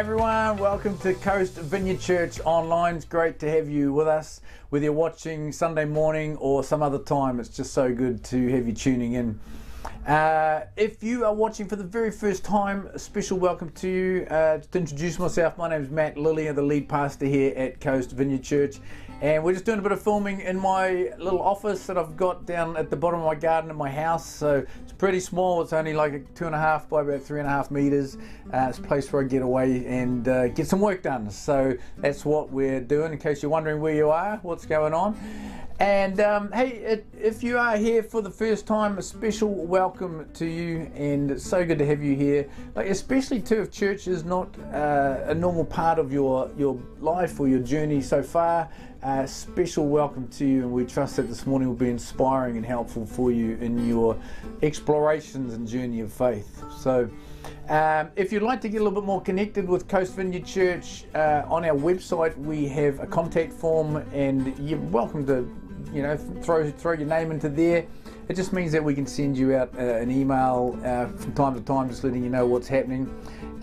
everyone, welcome to Coast Vineyard Church Online. It's great to have you with us, whether you're watching Sunday morning or some other time. It's just so good to have you tuning in. If you are watching for the very first time, a special welcome to you. To introduce myself, my name is Matt Lilly, I'm the lead pastor here at Coast Vineyard Church, and we're just doing a bit of filming in my little office that I've got down at the bottom of my garden in my house. So it's pretty small, it's only like 2.5 by about 3.5 meters. It's a place where I get away and get some work done. So that's what we're doing, in case you're wondering where you are, what's going on. And hey, if you are here for the first time, a special welcome to you, and it's so good to have you here. Like, especially too, if church is not a normal part of your life or your journey so far, special welcome to you, and we trust that this morning will be inspiring and helpful for you in your explorations and journey of faith. So if you'd like to get a little bit more connected with Coast Vineyard Church, on our website we have a contact form, and you're welcome to throw your name into there. It just means that we can send you out an email from time to time, just letting you know what's happening.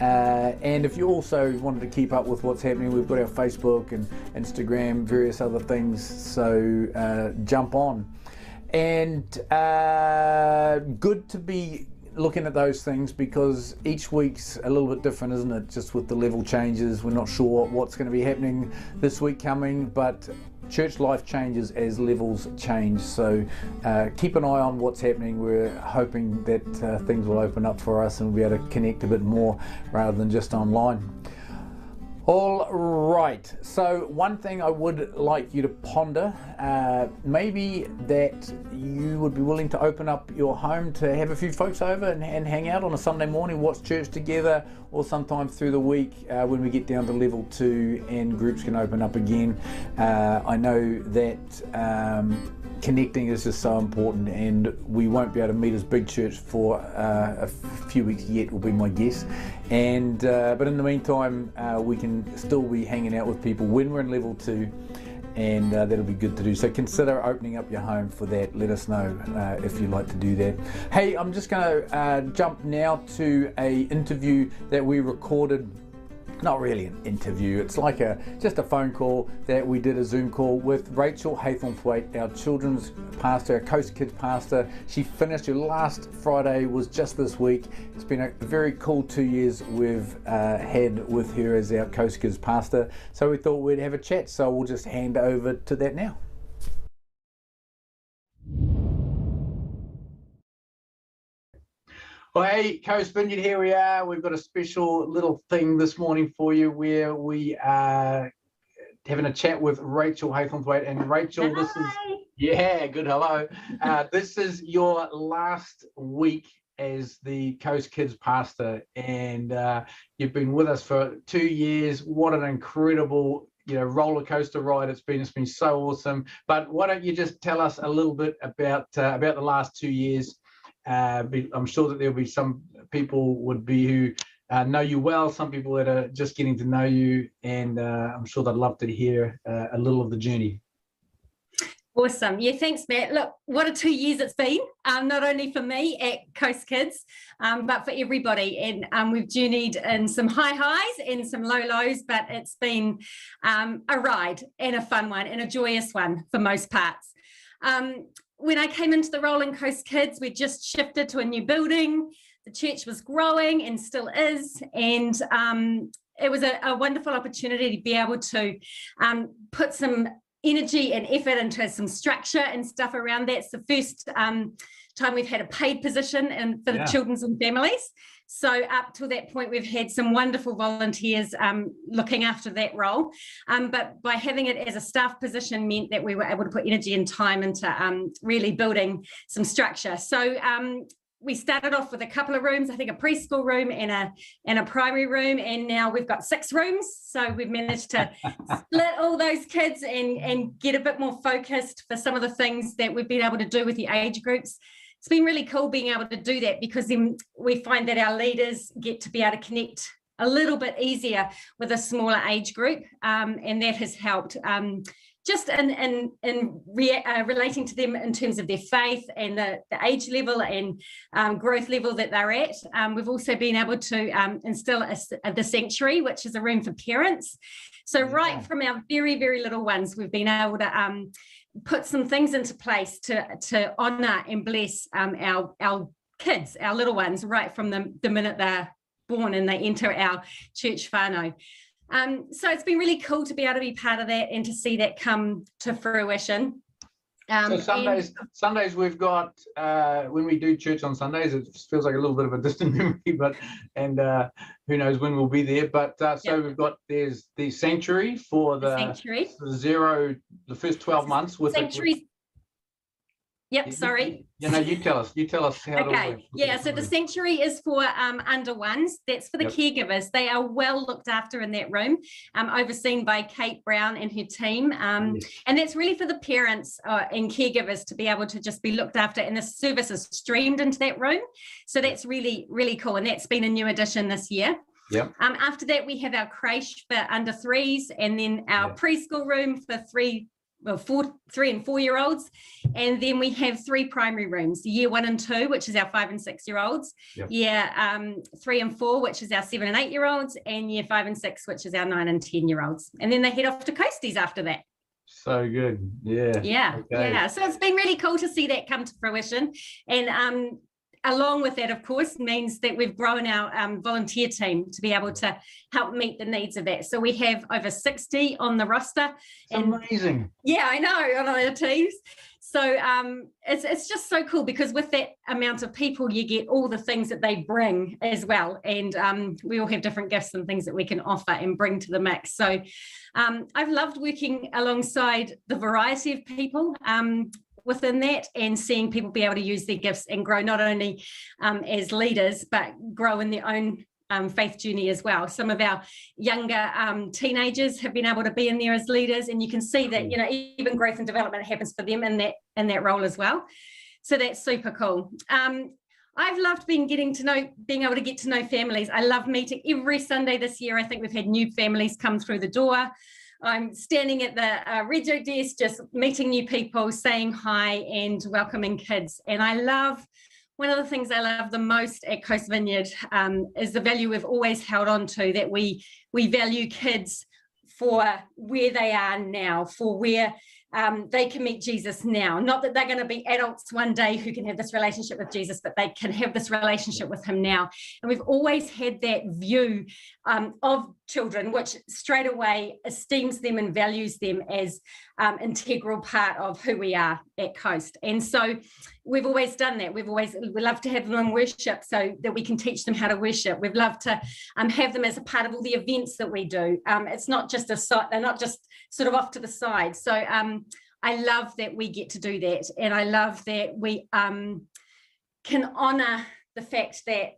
And if you also wanted to keep up with what's happening, we've got our Facebook and Instagram, various other things, so jump on. And good to be looking at those things, because each week's a little bit different, isn't it? Just with the level changes, we're not sure what's going to be happening this week coming, but church life changes as levels change, so keep an eye on what's happening. We're hoping that things will open up for us and we'll be able to connect a bit more rather than just online. All right, so one thing I would like you to ponder, maybe that you would be willing to open up your home to have a few folks over and hang out on a Sunday morning, watch church together, or sometime through the week when we get down to level 2 and groups can open up again. I know that connecting is just so important, and we won't be able to meet as big church for a few weeks yet, will be my guess. And but in the meantime, we can still be hanging out with people when we're in level 2, and that'll be good to do. So consider opening up your home for that. Let us know if you'd like to do that. Hey, I'm just going to jump now to a interview that we recorded. Not really an interview, it's like just a phone call that we did, a Zoom call with Rachel Haythornthwaite, our children's pastor, our Coast Kids pastor. She finished, her last Friday was just this week. It's been a very cool 2 years we've had with her as our Coast Kids pastor. So we thought we'd have a chat, so we'll just hand over to that now. Well, hey, Coast Vineyard, here we are. We've got a special little thing this morning for you where we are having a chat with Rachel Haythornthwaite. And Rachel, Hi. This is, yeah, good, hello. This is your last week as the Coast Kids pastor, and you've been with us for 2 years. What an incredible roller coaster ride it's been. It's been so awesome. But why don't you just tell us a little bit about the last 2 years? I'm sure that there'll be some people who know you well, some people that are just getting to know you, and I'm sure they'd love to hear a little of the journey. Awesome. Yeah, thanks, Matt. Look, what a 2 years it's been, not only for me at Coast Kids, but for everybody. And we've journeyed in some high highs and some low lows, but it's been a ride and a fun one and a joyous one for most parts. When I came into the role in Coast Kids, we just shifted to a new building. The church was growing and still is, and it was a wonderful opportunity to be able to put some energy and effort into some structure and stuff around that. It's the first time we've had a paid position for the children's and families. So up till that point, we've had some wonderful volunteers looking after that role. But by having it as a staff position meant that we were able to put energy and time into really building some structure. So we started off with a couple of rooms, I think a preschool room and a primary room, and now we've got 6 rooms. So we've managed to split all those kids and get a bit more focused for some of the things that we've been able to do with the age groups. It's been really cool being able to do that, because then we find that our leaders get to be able to connect a little bit easier with a smaller age group, and that has helped just relating to them in terms of their faith and the age level and growth level that they're at. We've also been able to instill the sanctuary, which is a room for parents. So right from our very, very little ones, we've been able to put some things into place to honour and bless our kids, our little ones, right from the minute they're born and they enter our church whānau. So it's been really cool to be able to be part of that and to see that come to fruition. So Sundays we've got, when we do church on Sundays, it feels like a little bit of a distant memory, but who knows when we'll be there. But we've got, there's the sanctuary for the first 12 months with sanctuary. Yep, sorry. You tell us how it works. So the sanctuary is for under ones. That's for the caregivers. They are well looked after in that room, overseen by Kate Brown and her team. And that's really for the parents and caregivers to be able to just be looked after. And the service is streamed into that room. So that's really, really cool. And that's been a new addition this year. Yep. After that, we have our creche for under threes, and then our preschool room for 3 and 4 year olds, and then we have 3 primary rooms: year 1 and 2, which is our 5 and 6 year olds, year 3 and 4, which is our 7 and 8 year olds, and year 5 and 6, which is our 9 and 10 year olds. And then they head off to Coasties after that. So good. So it's been really cool to see that come to fruition. And along with that, of course, means that we've grown our volunteer team to be able to help meet the needs of that. So we have over 60 on the roster. Amazing. Yeah, I know, on our teams. So it's just so cool, because with that amount of people, you get all the things that they bring as well. And we all have different gifts and things that we can offer and bring to the mix. So I've loved working alongside the variety of people within that, and seeing people be able to use their gifts and grow not only as leaders, but grow in their own faith journey as well. Some of our younger teenagers have been able to be in there as leaders, and you can see that, even growth and development happens for them in that role as well. So that's super cool. I've loved being able to get to know families. I love meeting every Sunday this year. I think we've had new families come through the door. I'm standing at the rego desk, just meeting new people, saying hi and welcoming kids. And one of the things I love the most at Coast Vineyard is the value we've always held on to, that we value kids for where they are now, for where they can meet Jesus now. Not that they're going to be adults one day who can have this relationship with Jesus, but they can have this relationship with him now. And we've always had that view of children, which straight away esteems them and values them as integral part of who we are at Coast. And so we've always done that. We love to have them in worship so that we can teach them how to worship. We've loved to have them as a part of all the events that we do. It's not just they're not just sort of off to the side. So I love that we get to do that. And I love that we can honour the fact that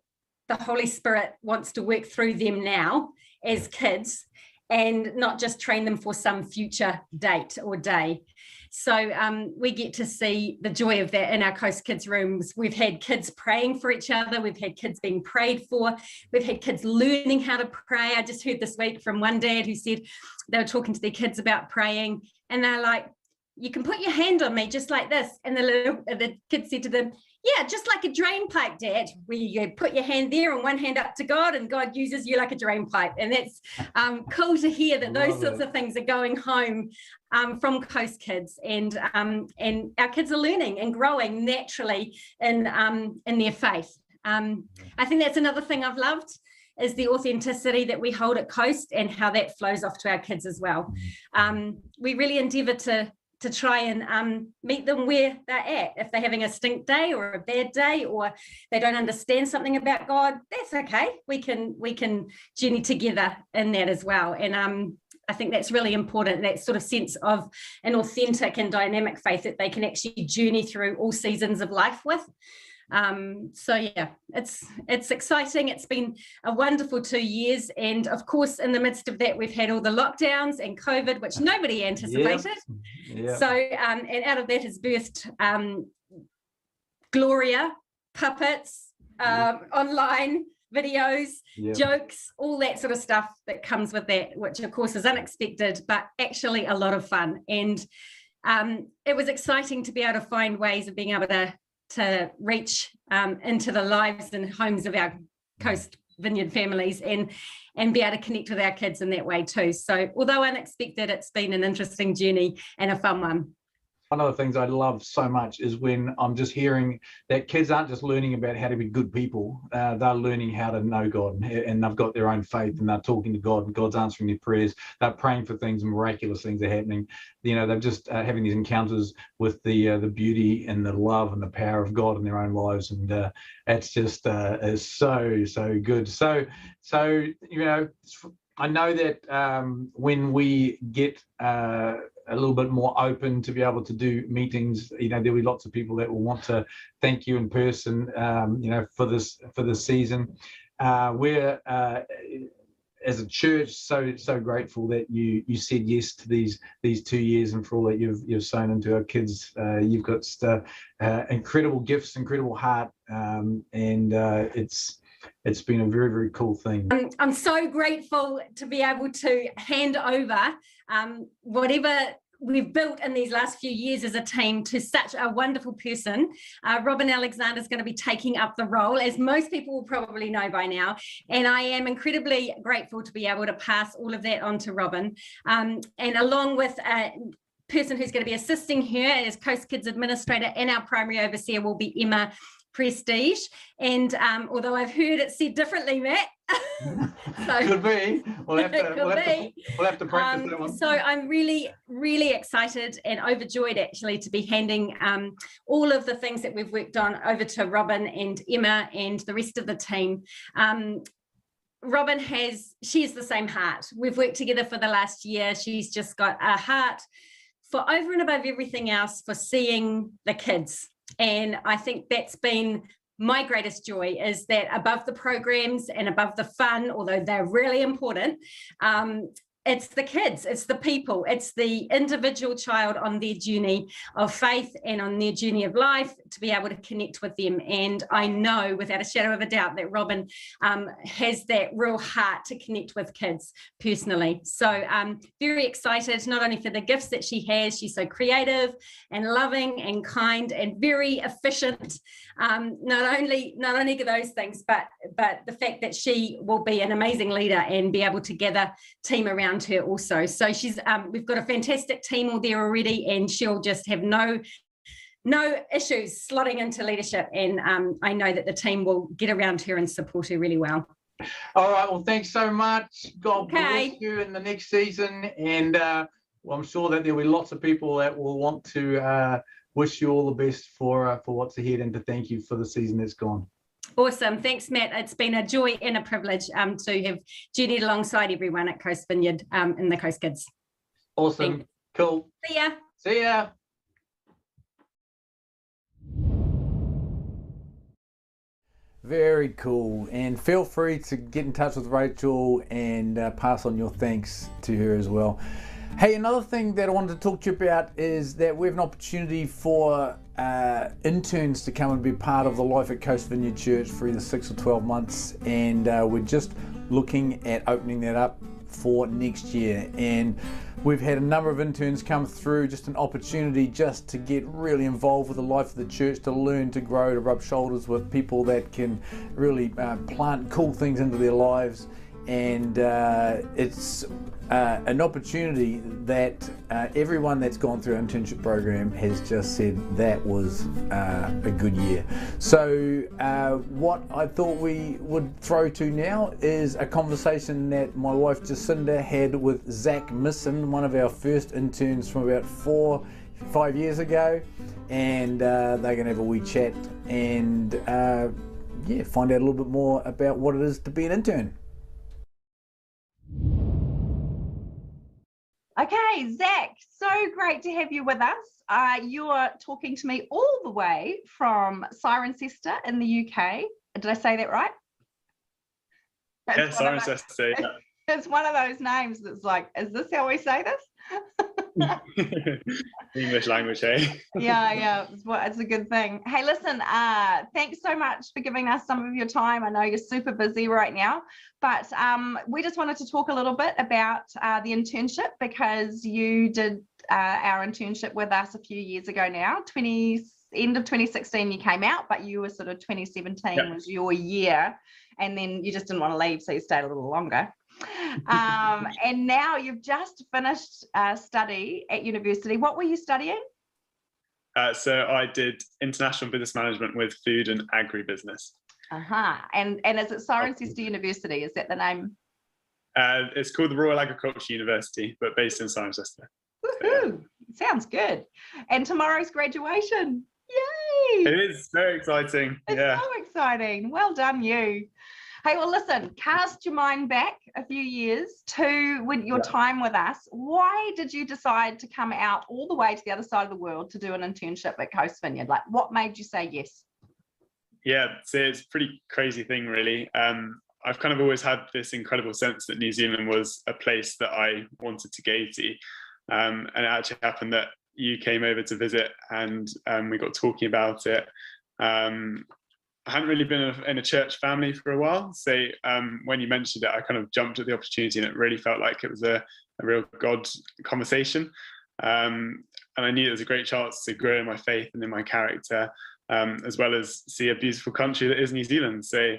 the Holy Spirit wants to work through them now as kids, and not just train them for some future date or day. So we get to see the joy of that in our Coast Kids rooms. We've had kids praying for each other. We've had kids being prayed for. We've had kids learning how to pray. I just heard this week from one dad who said they were talking to their kids about praying, and they're like, "You can put your hand on me just like this." And the kid said to them, "Yeah, just like a drain pipe, Dad, where you put your hand there and one hand up to God, and God uses you like a drain pipe." And that's cool to hear that those sorts of things are going home from Coast Kids, and our kids are learning and growing naturally in their faith. I think that's another thing I've loved, is the authenticity that we hold at Coast and how that flows off to our kids as well. We really endeavour to try and meet them where they're at. If they're having a stink day or a bad day, or they don't understand something about God, that's okay. We can journey together in that as well. And I think that's really important, that sort of sense of an authentic and dynamic faith that they can actually journey through all seasons of life with. So yeah, it's exciting. It's been a wonderful 2 years, and of course in the midst of that we've had all the lockdowns and COVID, which nobody anticipated. So and out of that has birthed Gloria, puppets, online videos, jokes, all that sort of stuff that comes with that, which of course is unexpected, but actually a lot of fun. And it was exciting to be able to find ways of being able to reach into the lives and homes of our Coast Vineyard families and be able to connect with our kids in that way too. So although unexpected, it's been an interesting journey and a fun one. One of the things I love so much is when I'm just hearing that kids aren't just learning about how to be good people, they're learning how to know God, and they've got their own faith, and they're talking to God, and God's answering their prayers. They're praying for things, and miraculous things are happening. You know, they're just having these encounters with the beauty and the love and the power of God in their own lives, and it's just is so good. So you know, I know that when we get a little bit more open to be able to do meetings, you know, there'll be lots of people that will want to thank you in person, you know, for this season. We're as a church so grateful that you said yes to these 2 years, and for all that you've sown into our kids. You've got incredible gifts, incredible heart, and it's been a very, very cool thing. I'm so grateful to be able to hand over whatever we've built in these last few years as a team to such a wonderful person. Robin Alexander is going to be taking up the role, as most people will probably know by now. And I am incredibly grateful to be able to pass all of that on to Robin. And along with person who's going to be assisting her as Coast Kids Administrator, and our primary overseer will be Emma Prestige. And although I've heard it said differently, Matt. So, could be. We'll have to practice that one. So I'm really, really excited and overjoyed actually to be handing all of the things that we've worked on over to Robin and Emma and the rest of the team. Robin she has the same heart. We've worked together for the last year. She's just got a heart for over and above everything else for seeing the kids. And I think that's been my greatest joy, is that above the programs and above the fun, although they're really important, it's the kids, it's the people, it's the individual child on their journey of faith and on their journey of life, to be able to connect with them. And I know without a shadow of a doubt that Robin has that real heart to connect with kids personally. So I'm very excited, not only for the gifts that she has, she's so creative and loving and kind and very efficient. Not only those things, but the fact that she will be an amazing leader and be able to gather team around her also. So she's we've got a fantastic team all there already, and she'll just have no issues slotting into leadership, and I know that the team will get around her and support her really well. All right, well, thanks so much. God bless you in the next season, and well, I'm sure that there'll be lots of people that will want to wish you all the best for what's ahead, and to thank you for the season that's gone. Awesome. Thanks, Matt. It's been a joy and a privilege to have journeyed alongside everyone at Coast Vineyard and the Coast Kids. Awesome. Thanks. Cool. See ya. See ya. Very cool. And feel free to get in touch with Rachel and pass on your thanks to her as well. Hey, another thing that I wanted to talk to you about is that we have an opportunity for interns to come and be part of the life at Coast Vineyard Church for either 6 or 12 months, and we're just looking at opening that up for next year. And we've had a number of interns come through, just an opportunity just to get really involved with the life of the church, to learn, to grow, to rub shoulders with people that can really plant cool things into their lives. And it's an opportunity that everyone that's gone through our internship program has just said that was a good year. So what I thought we would throw to now is a conversation that my wife Jacinda had with Zach Missen, one of our first interns from about 4-5 years ago, and they're going to have a wee chat and find out a little bit more about what it is to be an intern. Okay, Zach, so great to have you with us. You're talking to me all the way from Cirencester in the UK. Did I say that right? Yeah, Cirencester. It's one of those names that's like, is this how we say this? English language, eh? Yeah, it's a good thing. Hey, listen, thanks so much for giving us some of your time. I know you're super busy right now, but we just wanted to talk a little bit about the internship, because you did our internship with us a few years ago now. End of 2016 you came out, but you were sort of 2017 was your year, and then you just didn't want to leave, so you stayed a little longer. And now you've just finished study at university. What were you studying? So I did international business management with food and agribusiness. And is it Cirencester University? Is that the name? It's called the Royal Agricultural University, but based in Cirencester. Woohoo! Sounds good. And tomorrow's graduation. Yay! It is very exciting. It's so exciting. Well done, you. Hey, well, listen, cast your mind back a few years to your time with us. Why did you decide to come out all the way to the other side of the world to do an internship at Coast Vineyard? Like, what made you say yes? Yeah, so it's a pretty crazy thing, really. I've kind of always had this incredible sense that New Zealand was a place that I wanted to go to. And it actually happened that you came over to visit, and we got talking about it. I hadn't really been in a church family for a while, so when you mentioned it, I kind of jumped at the opportunity, and it really felt like it was a real God conversation. And I knew it was a great chance to grow in my faith and in my character, as well as see a beautiful country that is New Zealand. So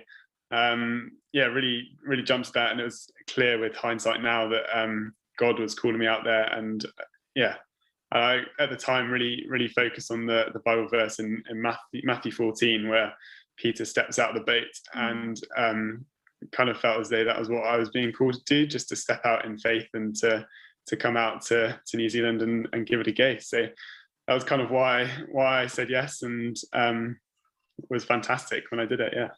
really jumped at that, and it was clear with hindsight now that God was calling me out there. And I at the time really focused on the Bible verse in Matthew 14, where Peter steps out of the boat, and kind of felt as though that was what I was being called to do, just to step out in faith and to come out to New Zealand and give it a go. So that was kind of why I said yes, and it was fantastic when I did it. Yeah,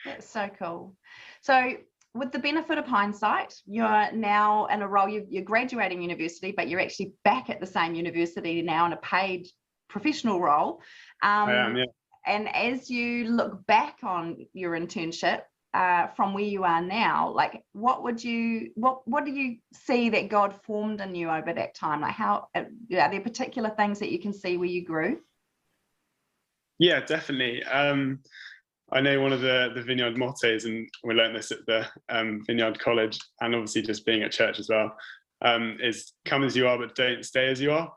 that's so cool. So with the benefit of hindsight, you're now in a role, you're graduating university, but you're actually back at the same university now in a paid professional role. I am, yeah. And as you look back on your internship from where you are now, like what do you see that God formed in you over that time? Like how are there particular things that you can see where you grew? Yeah, definitely. I know one of the Vineyard mottos, and we learned this at the Vineyard College, and obviously just being at church as well, is come as you are, but don't stay as you are.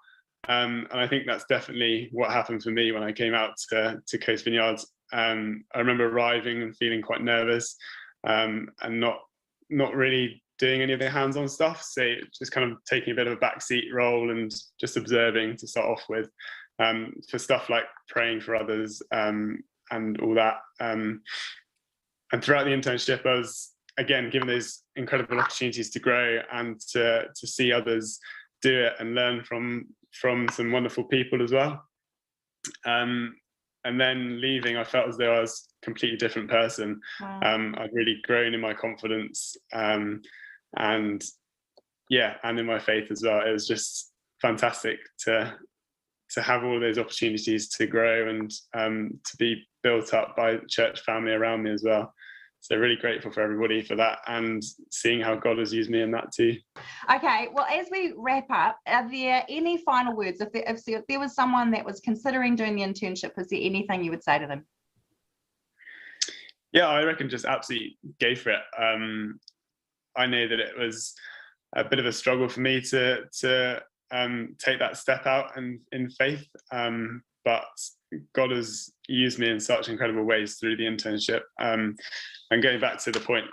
And I think that's definitely what happened for me when I came out to Coast Vineyard. I remember arriving and feeling quite nervous, and not really doing any of the hands-on stuff. So just kind of taking a bit of a backseat role and just observing to start off with, for stuff like praying for others and all that. And throughout the internship, I was again given those incredible opportunities to grow and to see others do it and learn from some wonderful people as well. And then leaving, I felt as though I was a completely different person. Wow. I'd really grown in my confidence, and in my faith as well. It was just fantastic to have all those opportunities to grow and to be built up by the church family around me as well. So really grateful for everybody for that, and seeing how God has used me in that too. Okay, well, as we wrap up, are there any final words? If there was someone that was considering doing the internship, is there anything you would say to them? Yeah, I reckon just absolutely go for it. I know that it was a bit of a struggle for me to take that step out and in faith, but God has used me in such incredible ways through the internship. And going back to the point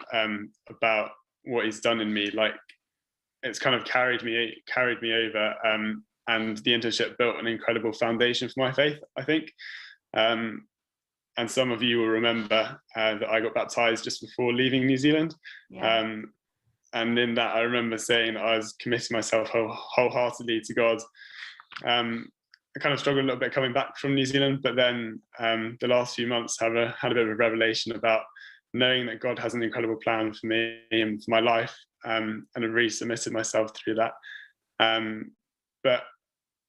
about what He's done in me, like it's kind of carried me over, and the internship built an incredible foundation for my faith, I think. And some of you will remember that I got baptized just before leaving New Zealand. Yeah. And in that, I remember saying that I was committing myself wholeheartedly to God. I kind of struggled a little bit coming back from New Zealand, but then the last few months had a bit of a revelation about knowing that God has an incredible plan for me and for my life, and I really submitted myself through that. But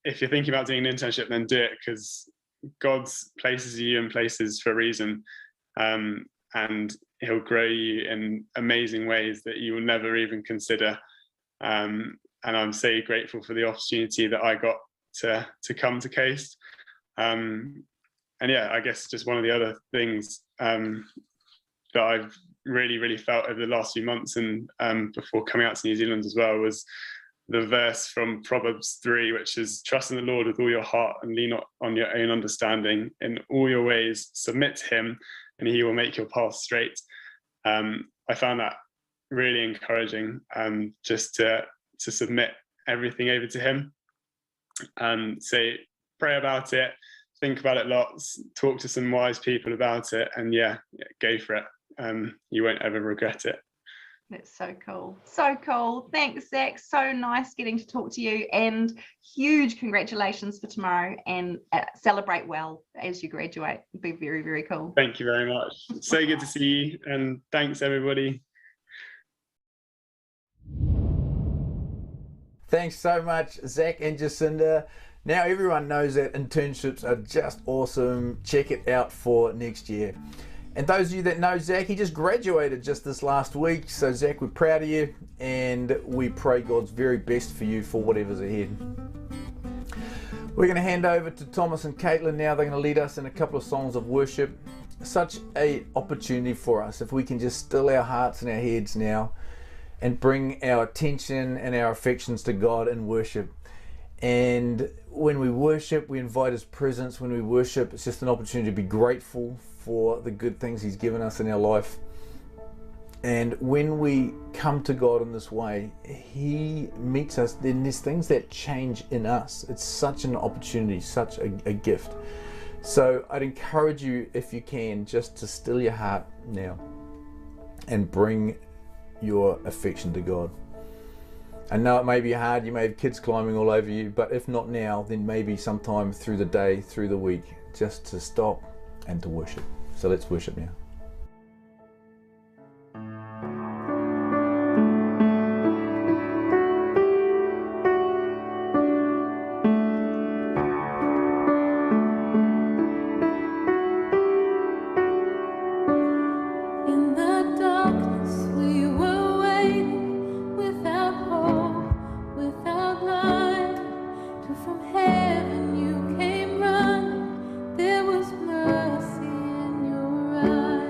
if you're thinking about doing an internship, then do it, because God places you in places for a reason, and He'll grow you in amazing ways that you will never even consider. And and I'm so grateful for the opportunity that I got to come to Coast. And yeah, I guess just one of the other things that I've really felt over the last few months and before coming out to New Zealand as well was the verse from Proverbs 3, which is trust in the Lord with all your heart and lean not on your own understanding. In all your ways, submit to him and he will make your path straight. I found that really encouraging, just to submit everything over to him. So pray about it, think about it lots, talk to some wise people about it, and yeah, go for it. You won't ever regret it. That's so cool. So cool. Thanks, Zach. So nice getting to talk to you, and huge congratulations for tomorrow, and celebrate well as you graduate. It'll be very, very cool. Thank you very much. So good to see you, and thanks everybody. Thanks so much, Zach and Jacinda. Now everyone knows that internships are just awesome. Check it out for next year. And those of you that know Zach, he just graduated just this last week. So Zach, we're proud of you, and we pray God's very best for you for whatever's ahead. We're going to hand over to Thomas and Caitlin now. They're going to lead us in a couple of songs of worship. Such an opportunity for us if we can just still our hearts and our heads now and bring our attention and our affections to God in worship. And when we worship, we invite his presence. When we worship, it's just an opportunity to be grateful for the good things he's given us in our life. And when we come to God in this way, he meets us. Then there's things that change in us. It's such an opportunity, such a gift. So I'd encourage you, if you can, just to still your heart now and bring your affection to God. I know it may be hard, you may have kids climbing all over you, but if not now, then maybe sometime through the day, through the week, just to stop and to worship. So let's worship now. There was mercy in your eyes.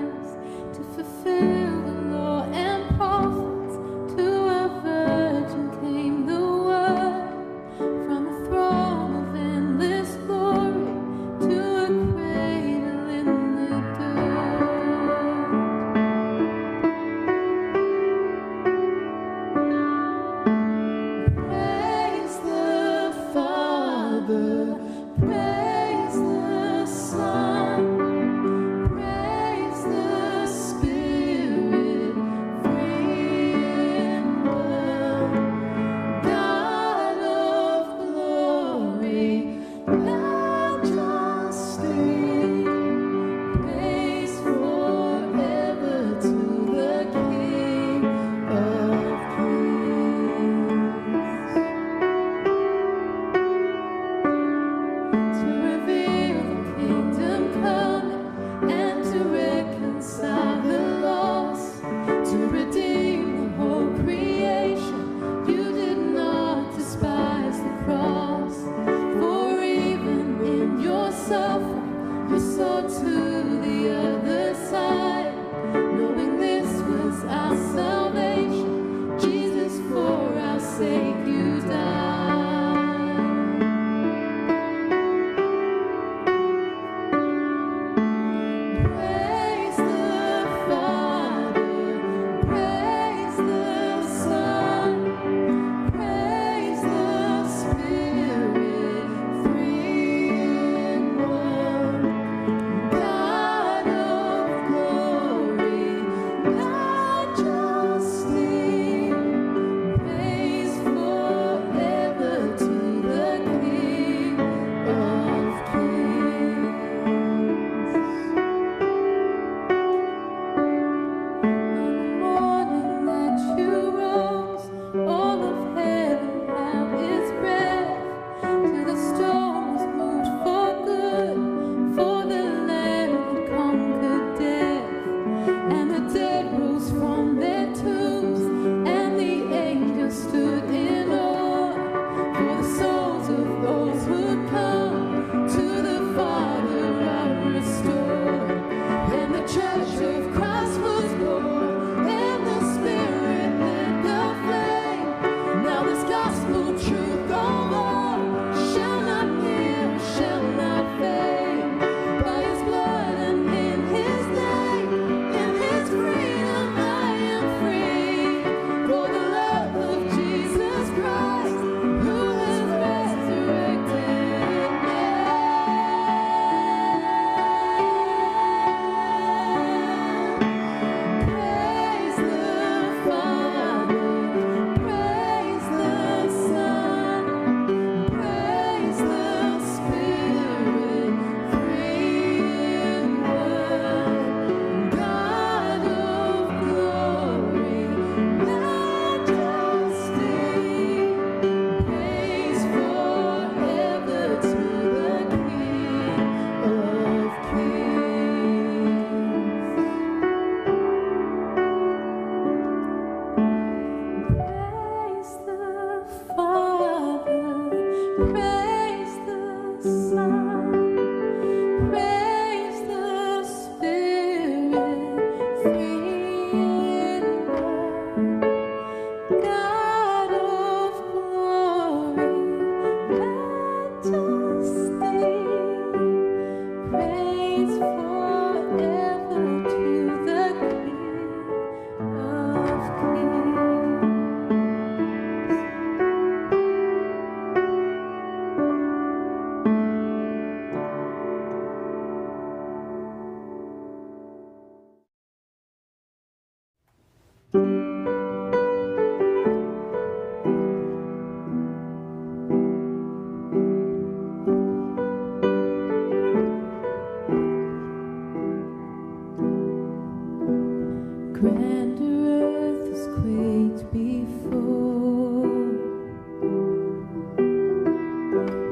Grander earth has quaked before,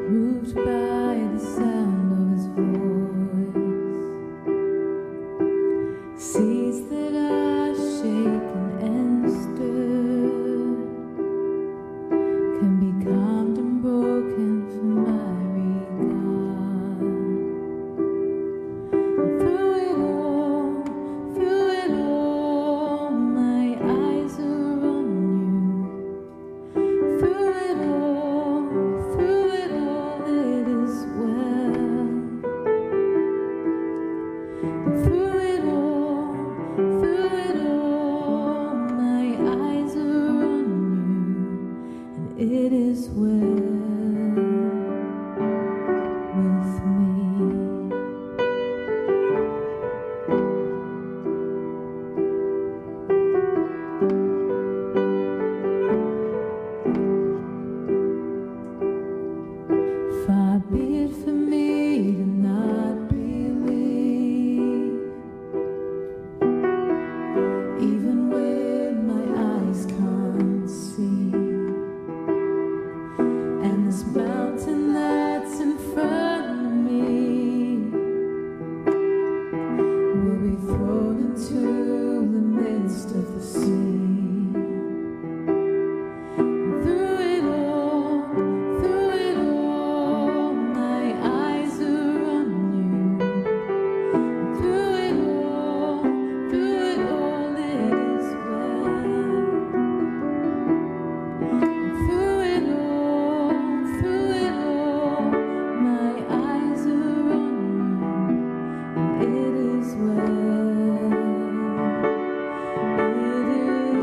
moved by the sound of his voice. Seas that are shaken and stirred can be calmed and broken for my regard. And through it all, my eyes are on you. Through it all, it is well. And through it all, my eyes are on you, and it is well with me. Far be it for me to not believe, even when my eyes can't see. And this mountain that's in front of me will be thrown into the midst of the sea. Through it all, my eyes are on you. Through it all, it is well. Through it all, my eyes are on you, and it is well. It is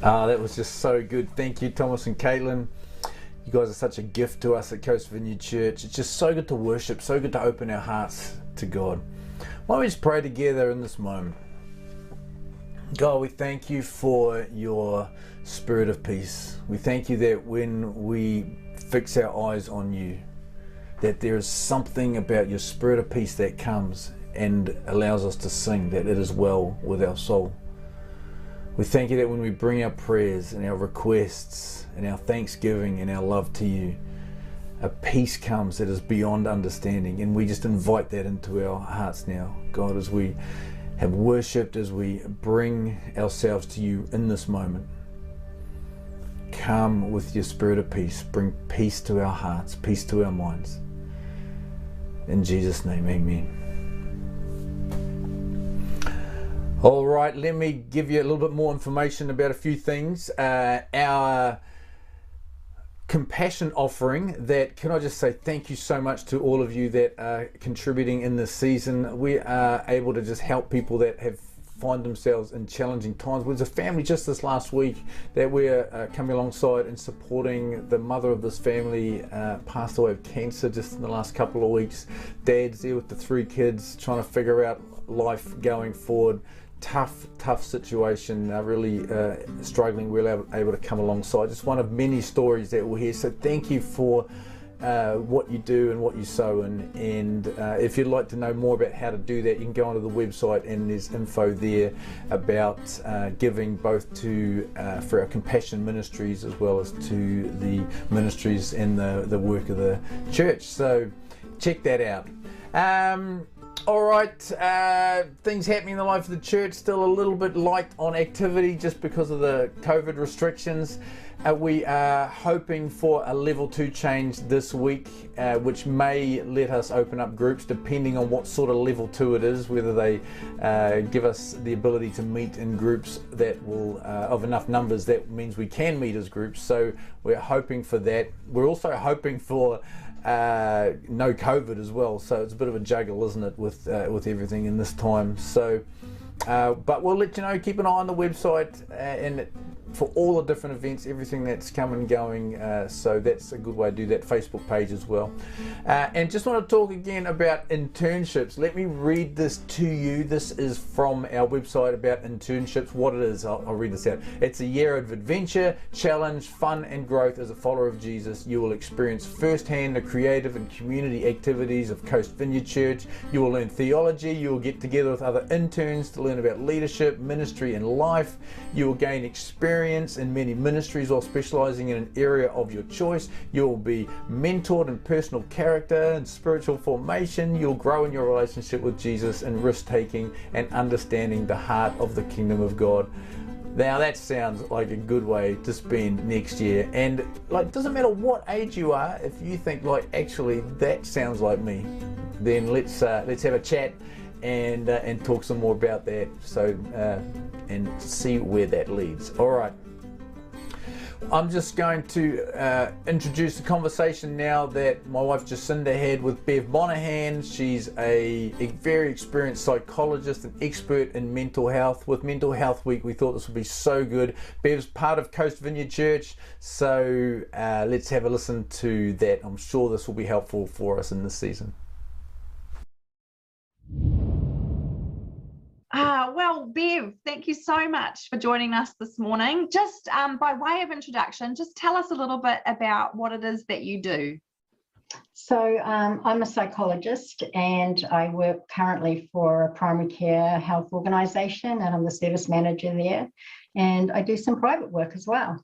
That was just so good. Thank you, Thomas and Caitlin. You guys are such a gift to us at Coast Vineyard Church. It's just so good to worship, so good to open our hearts to God. Why don't we just pray together in this moment? God, we thank you for your spirit of peace. We thank you that when we fix our eyes on you, that there is something about your spirit of peace that comes and allows us to sing that it is well with our soul. We thank you that when we bring our prayers and our requests and our thanksgiving and our love to you, a peace comes that is beyond understanding, and we just invite that into our hearts now. God, as we have worshipped, as we bring ourselves to you in this moment, come with your spirit of peace. Bring peace to our hearts, peace to our minds. In Jesus' name, amen. All right, let me give you a little bit more information about a few things. Our compassion offering, that, can I just say thank you so much to all of you that are contributing in this season. We are able to just help people that have find themselves in challenging times. There's a family just this last week that we're coming alongside and supporting. The mother of this family passed away of cancer just in the last couple of weeks. Dad's there with the 3 kids trying to figure out life going forward. Tough situation, really struggling. We're able to come alongside. Just one of many stories that we'll hear. So thank you for what you do and what you sow. And if you'd like to know more about how to do that, you can go onto the website and there's info there about giving both to for our compassion ministries as well as to the ministries and the work of the church. So check that out. All right, things happening in the life of the church, still a little bit light on activity just because of the COVID restrictions. We are hoping for a level 2 change this week, which may let us open up groups depending on what sort of level 2 it is, whether they give us the ability to meet in groups that will, of enough numbers, that means we can meet as groups. So we're hoping for that. We're also hoping for no COVID as well, so it's a bit of a juggle, isn't it, with everything in this time. So but we'll let you know. Keep an eye on the website and for all the different events, everything that's coming and going, so that's a good way to do that. Facebook page as well. And just want to talk again about internships. Let me read this to you. This is from our website about internships, what it is. I'll read this out. It's a year of adventure, challenge, fun and growth. As a follower of Jesus, you will experience firsthand the creative and community activities of Coast Vineyard Church. You will learn theology. You will get together with other interns to learn about leadership, ministry and life. You will gain experience in many ministries while specializing in an area of your choice. You will be mentored in personal character and spiritual formation. You'll grow in your relationship with Jesus and risk-taking and understanding the heart of the kingdom of God. Now that sounds like a good way to spend next year, and like, doesn't matter what age you are, if you think like, actually that sounds like me, then let's have a chat and talk some more about that. So and see where that leads. All right, I'm just going to introduce the conversation now that my wife Jacinda had with Bev Monahan. She's a very experienced psychologist and expert in mental health. With Mental Health Week, we thought this would be so good. Bev's part of Coast Vineyard Church, so let's have a listen to that. I'm sure this will be helpful for us in this season. Well, Bev, thank you so much for joining us this morning. Just by way of introduction, just tell us a little bit about what it is that you do. So I'm a psychologist and I work currently for a primary care health organisation, and I'm the service manager there, and I do some private work as well.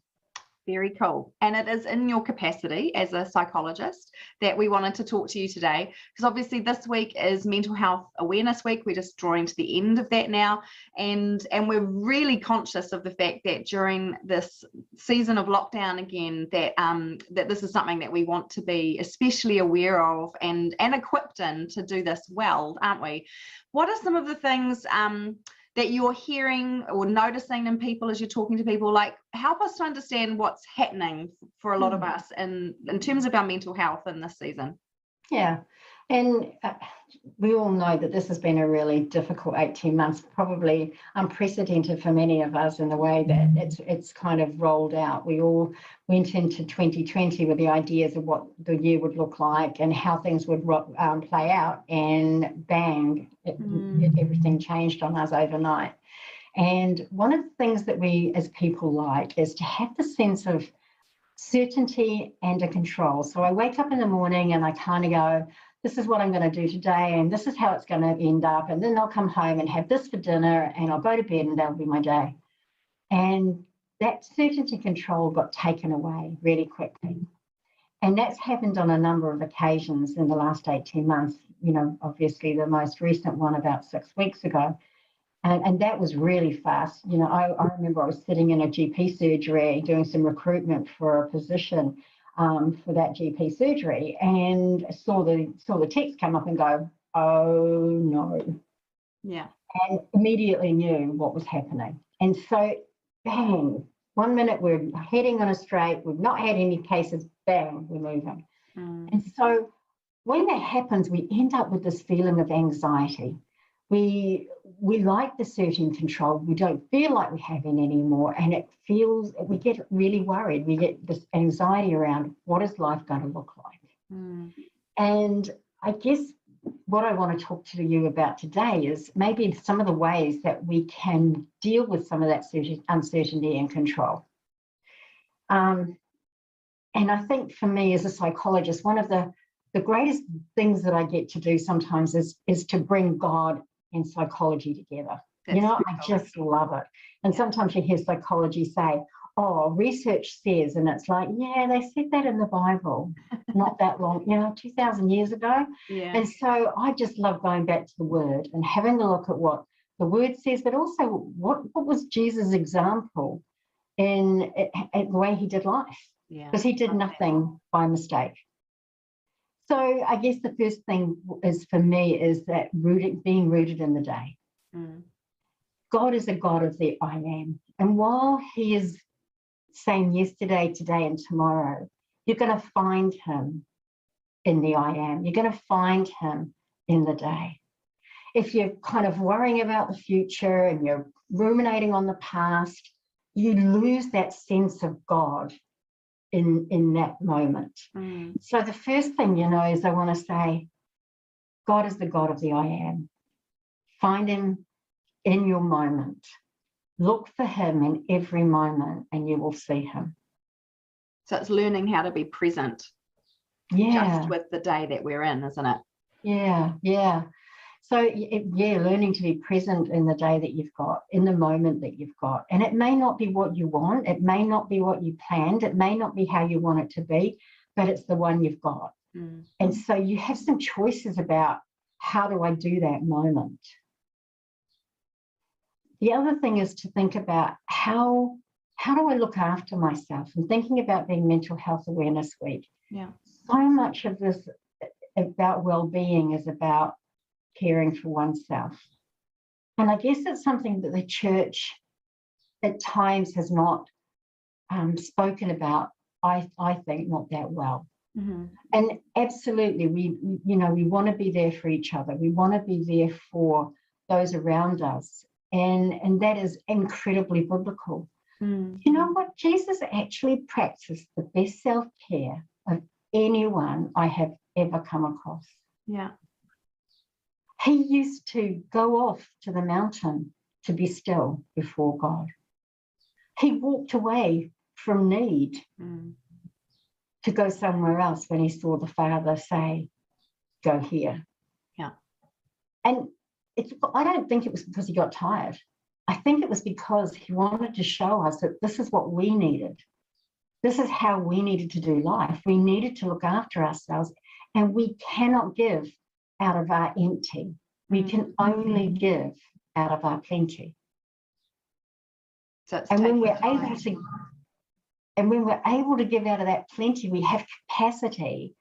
Very cool. And it is in your capacity as a psychologist that we wanted to talk to you today, because obviously this week is Mental Health Awareness Week. We're just drawing to the end of that now, and we're really conscious of the fact that during this season of lockdown again, that that this is something that we want to be especially aware of and equipped in to do this well, aren't we? What are some of the things that you're hearing or noticing in people as you're talking to people? Like, help us to understand what's happening for a lot of us in terms of our mental health in this season. Yeah, And we all know that this has been a really difficult 18 months, probably unprecedented for many of us in the way that it's kind of rolled out. We all went into 2020 with the ideas of what the year would look like and how things would play out, and bang, everything changed on us overnight. And one of the things that we as people like is to have the sense of certainty and a control. So I wake up in the morning and I kind of go, this is what I'm going to do today, and this is how it's going to end up. And then I'll come home and have this for dinner, and I'll go to bed, and that'll be my day. And that certainty control got taken away really quickly. And that's happened on a number of occasions in the last 18 months. You know, obviously the most recent one about 6 weeks ago. And that was really fast. You know, I remember I was sitting in a GP surgery doing some recruitment for a position for that GP surgery, and saw the text come up and go, oh no. Yeah. And immediately knew what was happening. And so, bang, 1 minute we're heading on a straight, we've not had any cases, bang, we're moving. And so when that happens, we end up with this feeling of anxiety. We like the certain control. We don't feel like we have it anymore, and we get really worried. We get this anxiety around what is life going to look like. And I guess what I want to talk to you about today is maybe some of the ways that we can deal with some of that uncertainty and control. And I think for me as a psychologist, one of the greatest things that I get to do sometimes is to bring God and psychology together. You know, I just love it. And sometimes you hear psychology say, oh, research says, and it's like, yeah, they said that in the Bible not that long, 2,000 years ago. Yeah. And so I just love going back to the Word and having a look at what the Word says, but also what was Jesus' example in the way he did life? Because he did nothing by mistake. So I guess the first thing is for me is that being rooted in the day. God is a God of the I am. And while he is same yesterday, today, and tomorrow, you're going to find him in the I am. You're going to find him in the day. If you're kind of worrying about the future and you're ruminating on the past, you lose that sense of God in that moment. So the first thing, is I want to say, God is the God of the I am. Find him in your moment. Look for him in every moment and you will see him. So it's learning how to be present just with the day that we're in, isn't it? Yeah. So, learning to be present in the day that you've got, in the moment that you've got. And it may not be what you want. It may not be what you planned. It may not be how you want it to be, but it's the one you've got. And so you have some choices about how do I do that moment. The other thing is to think about how do I look after myself, and thinking about being Mental Health Awareness Week. Yeah. So much of this about well-being is about caring for oneself. And I guess it's something that the church at times has not spoken about, I think, not that well. And absolutely, we want to be there for each other. We want to be there for those around us. And that is incredibly biblical. You know what? Jesus actually practiced the best self-care of anyone I have ever come across. Yeah. He used to go off to the mountain to be still before God. He walked away from need to go somewhere else when he saw the Father say, go here. Yeah. And I don't think it was because he got tired. I think it was because he wanted to show us that this is what we needed. This is how we needed to do life. We needed to look after ourselves, and we cannot give out of our empty. We can only give out of our plenty. So when we're able to give out of that plenty, we have capacity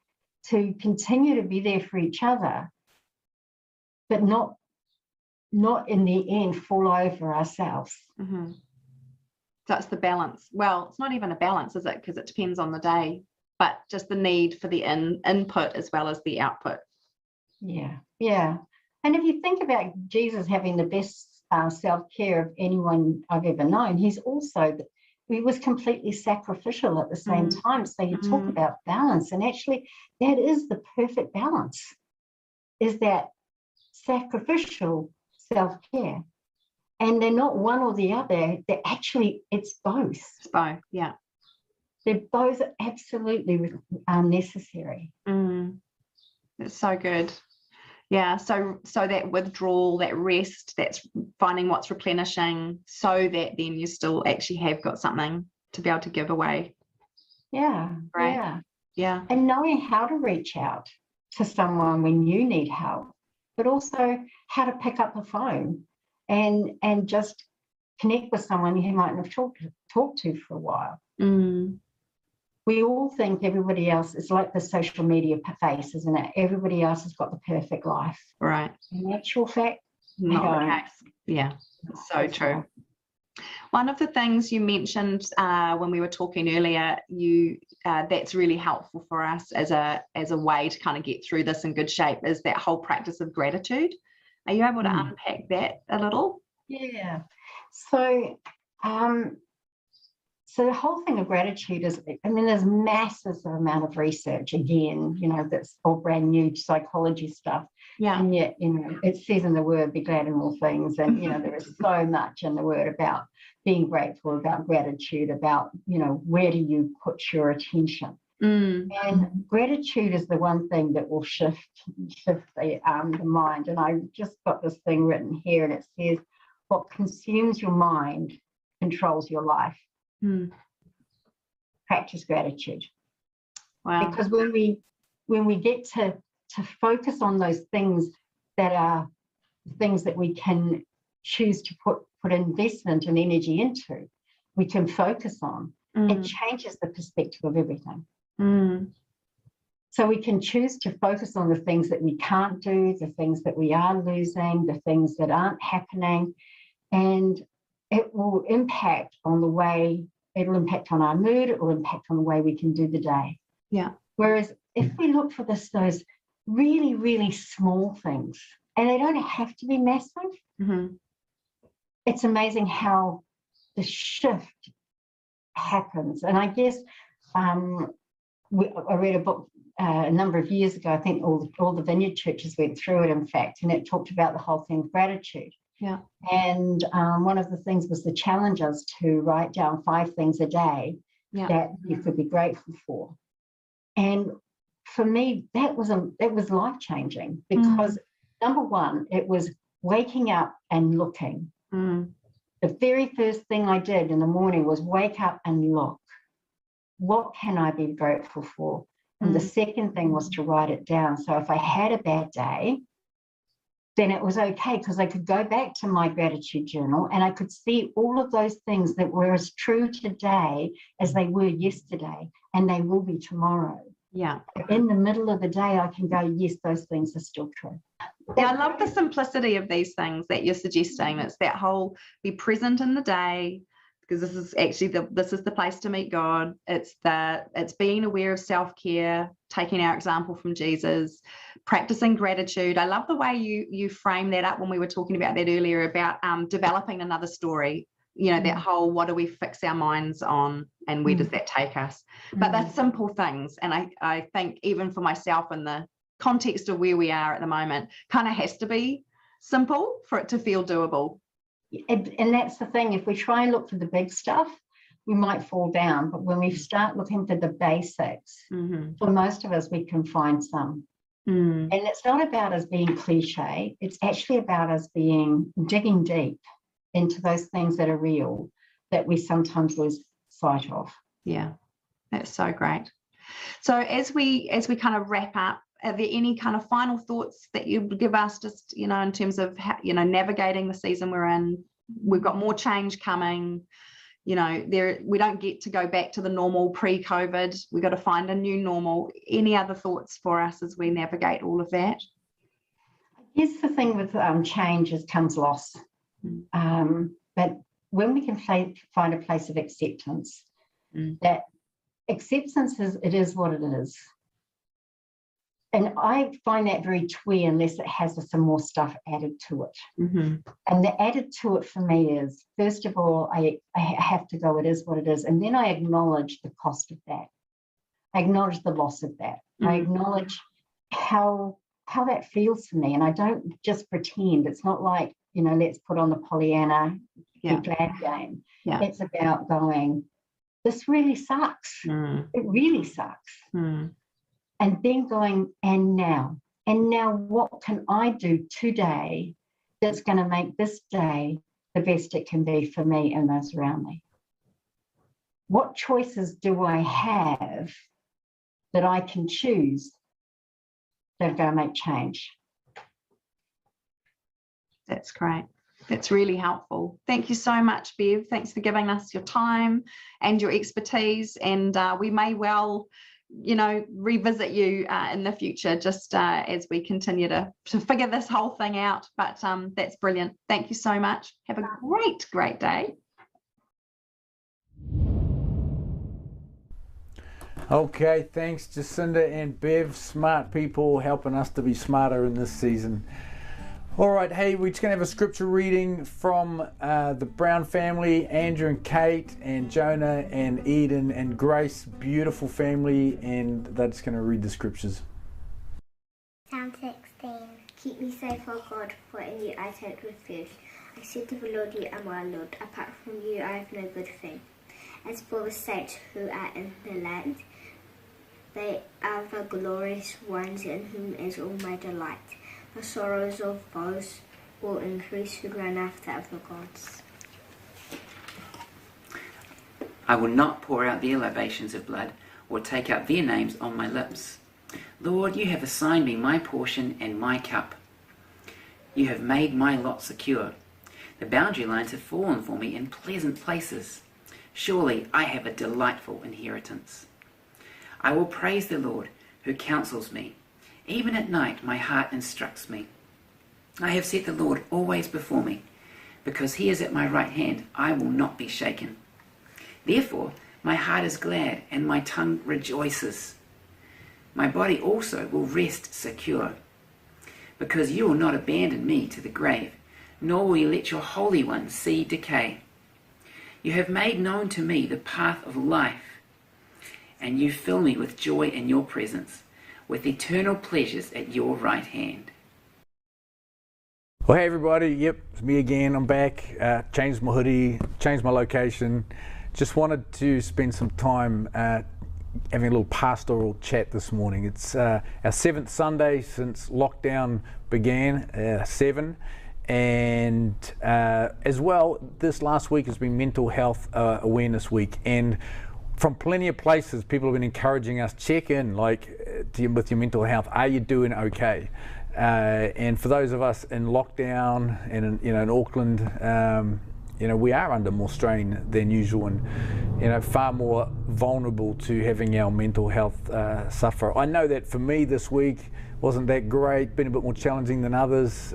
to continue to be there for each other, but not in the end fall over ourselves. So it's the balance. Well, it's not even a balance, is it? Because it depends on the day, but just the need for the input as well as the output. Yeah. And if you think about Jesus having the best self-care of anyone I've ever known, he was completely sacrificial at the same time. So you talk about balance, and actually that is the perfect balance, is that sacrificial self-care. And they're not one or the other. They're actually, it's both. It's both, yeah. They're both absolutely necessary. It's so good. Yeah, so that withdrawal, that rest, that's finding what's replenishing, so that then you still actually have got something to be able to give away. Yeah, right. Yeah. And knowing how to reach out to someone when you need help, but also how to pick up the phone and just connect with someone you might not have talked to for a while. We all think everybody else is like the social media face, isn't it? Everybody else has got the perfect life. Right. In actual fact, not the case. Yeah, so true. One of the things you mentioned when we were talking earlier, that's really helpful for us as a way to kind of get through this in good shape, is that whole practice of gratitude. Are you able to unpack that a little? Yeah. So the whole thing of gratitude is, I mean, there's massive amount of research, again, that's all brand new psychology stuff. Yeah. And yet, it says in the word, be glad in all things. And, there is so much in the word about being grateful, about gratitude, about, where do you put your attention? And gratitude is the one thing that will shift the mind. And I just got this thing written here, and it says, what consumes your mind controls your life. Practice gratitude. Wow. Because when we get to focus on those things that are things that we can choose to put investment and energy into, we can focus on, it changes the perspective of everything. So we can choose to focus on the things that we can't do, the things that we are losing, the things that aren't happening, and it will impact on it'll impact on our mood, it will impact on the way we can do the day. Yeah. Whereas if we look for those really, really small things, and they don't have to be massive, it's amazing how the shift happens. And I guess I read a book a number of years ago, I think all the vineyard churches went through it, in fact, and it talked about the whole thing of gratitude. Yeah. And one of the things was the challenge us to write down 5 things a day that you could be grateful for. And for me, that was life-changing, because number one, it was waking up and looking. The very first thing I did in the morning was wake up and look. What can I be grateful for? And the second thing was to write it down. So if I had a bad day, then it was okay, because I could go back to my gratitude journal and I could see all of those things that were as true today as they were yesterday, and they will be tomorrow. Yeah. In the middle of the day, I can go, yes, those things are still true. Yeah, I love the simplicity of these things that you're suggesting. It's that whole be present in the day, because this is actually this is the place to meet God. It's being aware of self-care, taking our example from Jesus, practicing gratitude. I love the way you frame that up when we were talking about that earlier, about developing another story. That whole, what do we fix our minds on, and where does that take us? But they're simple things, and I think even for myself, in the context of where we are at the moment, kind of has to be simple for it to feel doable. And that's the thing, if we try and look for the big stuff, we might fall down. But when we start looking for the basics, for most of us, we can find some. And it's not about us being cliche, it's actually about us digging deep into those things that are real, that we sometimes lose sight of. Yeah, that's so great. So as we kind of wrap up, are there any kind of final thoughts that you would give us, just in terms of how, navigating the season we're in? We've got more change coming. We don't get to go back to the normal pre-COVID. We've got to find a new normal. Any other thoughts for us as we navigate all of that? I guess the thing with change comes loss. But when we can find a place of acceptance, that acceptance is what it is. And I find that very twee unless it has some more stuff added to it. Mm-hmm. And the added to it for me is, first of all, I have to go, it is what it is. And then I acknowledge the cost of that. I acknowledge the loss of that. I acknowledge how that feels for me. And I don't just pretend. It's not like, let's put on the Pollyanna, be glad game. Yeah. It's about going, this really sucks. It really sucks. And then going, and now what can I do today that's going to make this day the best it can be for me and those around me? What choices do I have that I can choose that are going to make change? That's great. That's really helpful. Thank you so much, Bev. Thanks for giving us your time and your expertise. And we may well, revisit you in the future, just as we continue to figure this whole thing out. But that's brilliant. Thank you so much. Have a great day. Okay, thanks Jacinda and Bev, smart people helping us to be smarter in this season. All right, hey, we're just going to have a scripture reading from the Brown family, Andrew and Kate and Jonah and Eden and Grace, beautiful family, and they're just going to read the scriptures. Psalm 16. Keep me safe, O God, for in you I take refuge. I said to the Lord, you are my Lord. Apart from you I have no good thing. As for the saints who are in the land, they are the glorious ones in whom is all my delight. The sorrows of those will increase who run after other gods. I will not pour out their libations of blood, or take out their names on my lips. Lord, you have assigned me my portion and my cup. You have made my lot secure. The boundary lines have fallen for me in pleasant places. Surely I have a delightful inheritance. I will praise the Lord, who counsels me. Even at night my heart instructs me. I have set the Lord always before me. Because he is at my right hand, I will not be shaken. Therefore my heart is glad, and my tongue rejoices. My body also will rest secure. Because you will not abandon me to the grave, nor will you let your Holy One see decay. You have made known to me the path of life, and you fill me with joy in your presence, with eternal pleasures at your right hand. Well, hey everybody, yep, it's me again. I'm back, changed my hoodie, changed my location. Just wanted to spend some time having a little pastoral chat this morning. It's our 7th Sunday since lockdown began, 7. And as well, this last week has been Mental Health Awareness Week. And from plenty of places, people have been encouraging us, check in with your mental health. Are you doing okay? And for those of us in lockdown and in Auckland, we are under more strain than usual, and far more vulnerable to having our mental health suffer. I know that for me this week wasn't that great, been a bit more challenging than others.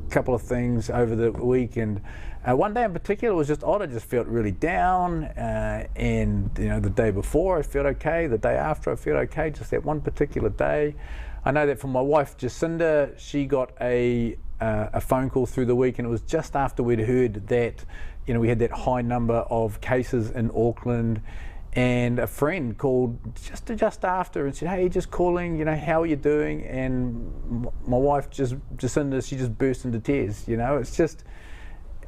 Couple of things over the week, and one day in particular was just odd. I just felt really down, and the day before I felt okay, the day after I felt okay, just that one particular day. I know that for my wife Jacinda, she got a phone call through the week, and it was just after we'd heard that we had that high number of cases in Auckland, and a friend called just after and said, hey, just calling, how are you doing? And my wife Jacinda, she just burst into tears. It's just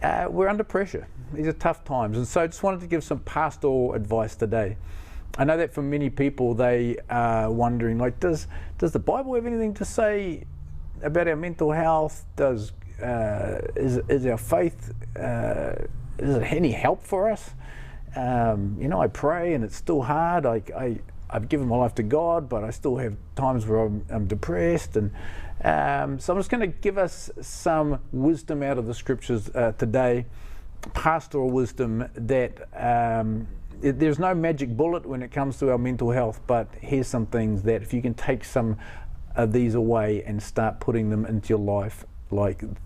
we're under pressure. These are tough times, and so I just wanted to give some pastoral advice today. I know that for many people, they are wondering, does the Bible have anything to say about our mental health? Is our faith, is it any help for us? I pray and it's still hard. I've given my life to God, but I still have times where I'm depressed. And so I'm just going to give us some wisdom out of the scriptures today, pastoral wisdom that there's no magic bullet when it comes to our mental health, but here's some things that if you can take some of these away and start putting them into your life,